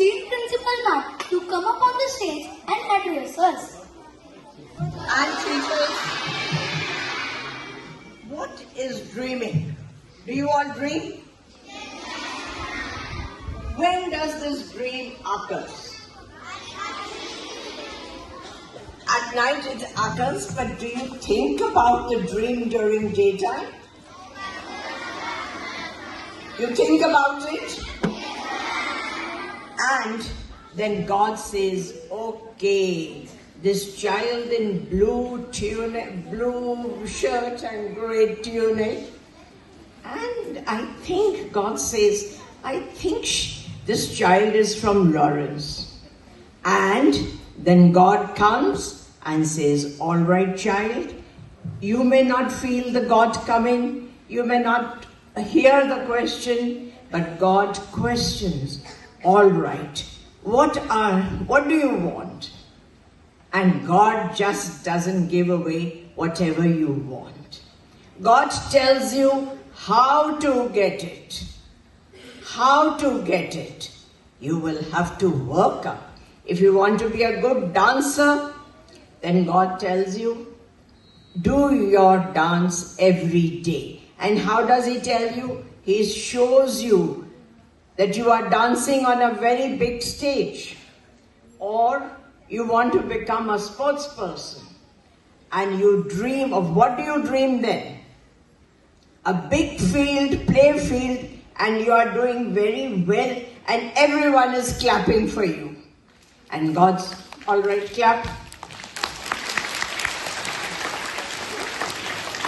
esteemed principal now to come up on the stage and address us. And teachers, what is dreaming? Do you all dream? When does this dream occur? At night it occurs, but do you think about the dream during daytime? You think about it? And then God says, okay, this child in blue tunic, blue shirt and grey tunic. And I think God says, I think this child is from Lawrence. And then God comes and says, all right, child, you may not feel the God coming, you may not hear the question, but God questions, all right, what do you want? And God just doesn't give away whatever you want. God tells you how to get it. How to get it. You will have to work up. If you want to be a good dancer, then God tells you, do your dance every day. And how does He tell you? He shows you that you are dancing on a very big stage. Or you want to become a sports person. And you dream of, what do you dream then? A big field, play field, and you are doing very well, and everyone is clapping for you. And God's, all right, clap.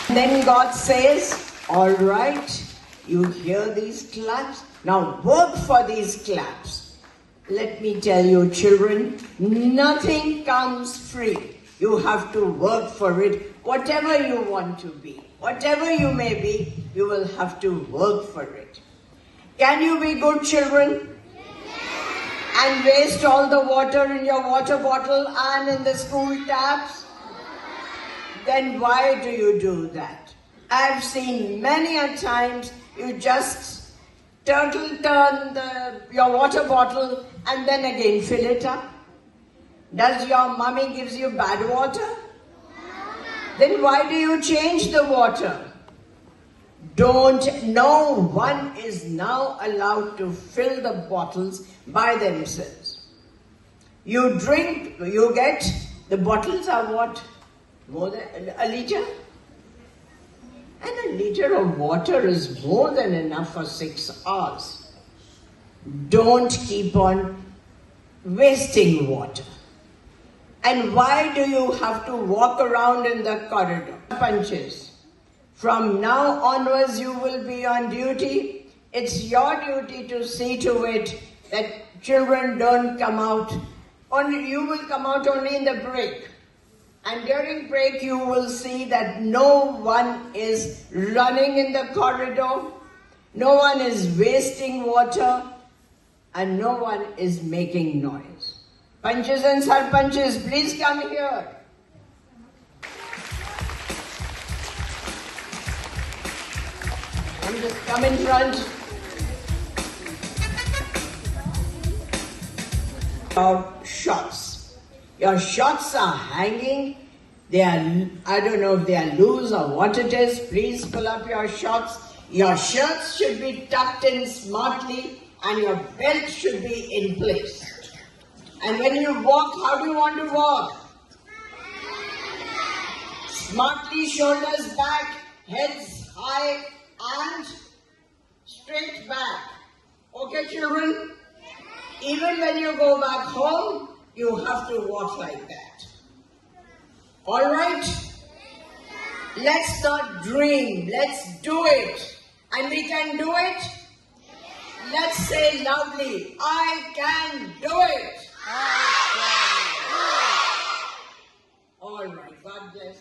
Then God says, all right, you hear these claps, now work for these claps. Let me tell you, children, nothing comes free. You have to work for it. Whatever you want to be, whatever you may be, you will have to work for it. Can you be good children? And waste all the water in your water bottle and in the school taps? Then why do you do that? I've seen many a times you just turn your water bottle and then again fill it up. Does your mommy gives you bad water? Then why do you change the water? No one is now allowed to fill the bottles by themselves. You drink, you get, the bottles are what? More than a liter? And a liter of water is more than enough for 6 hours. Don't keep on wasting water. And why do you have to walk around in the corridor? Punches. From now onwards, you will be on duty. It's your duty to see to it that children don't come out. You will come out only in the break. And during break, you will see that no one is running in the corridor, no one is wasting water, and no one is making noise. Panches and sarpanches, please come here. And just come in front. Your shots. Your shots are hanging. They are, I don't know if they are loose or what it is. Please pull up your shots. Your shirts should be tucked in smartly and your belt should be in place. And when you walk, how do you want to walk? Smartly, shoulders back, heads high and straight back. Okay, children? Even when you go back home, you have to walk like that. All right? Let's not dream. Let's do it. And we can do it. Let's say loudly, I can do it. I can do it. All right. God bless.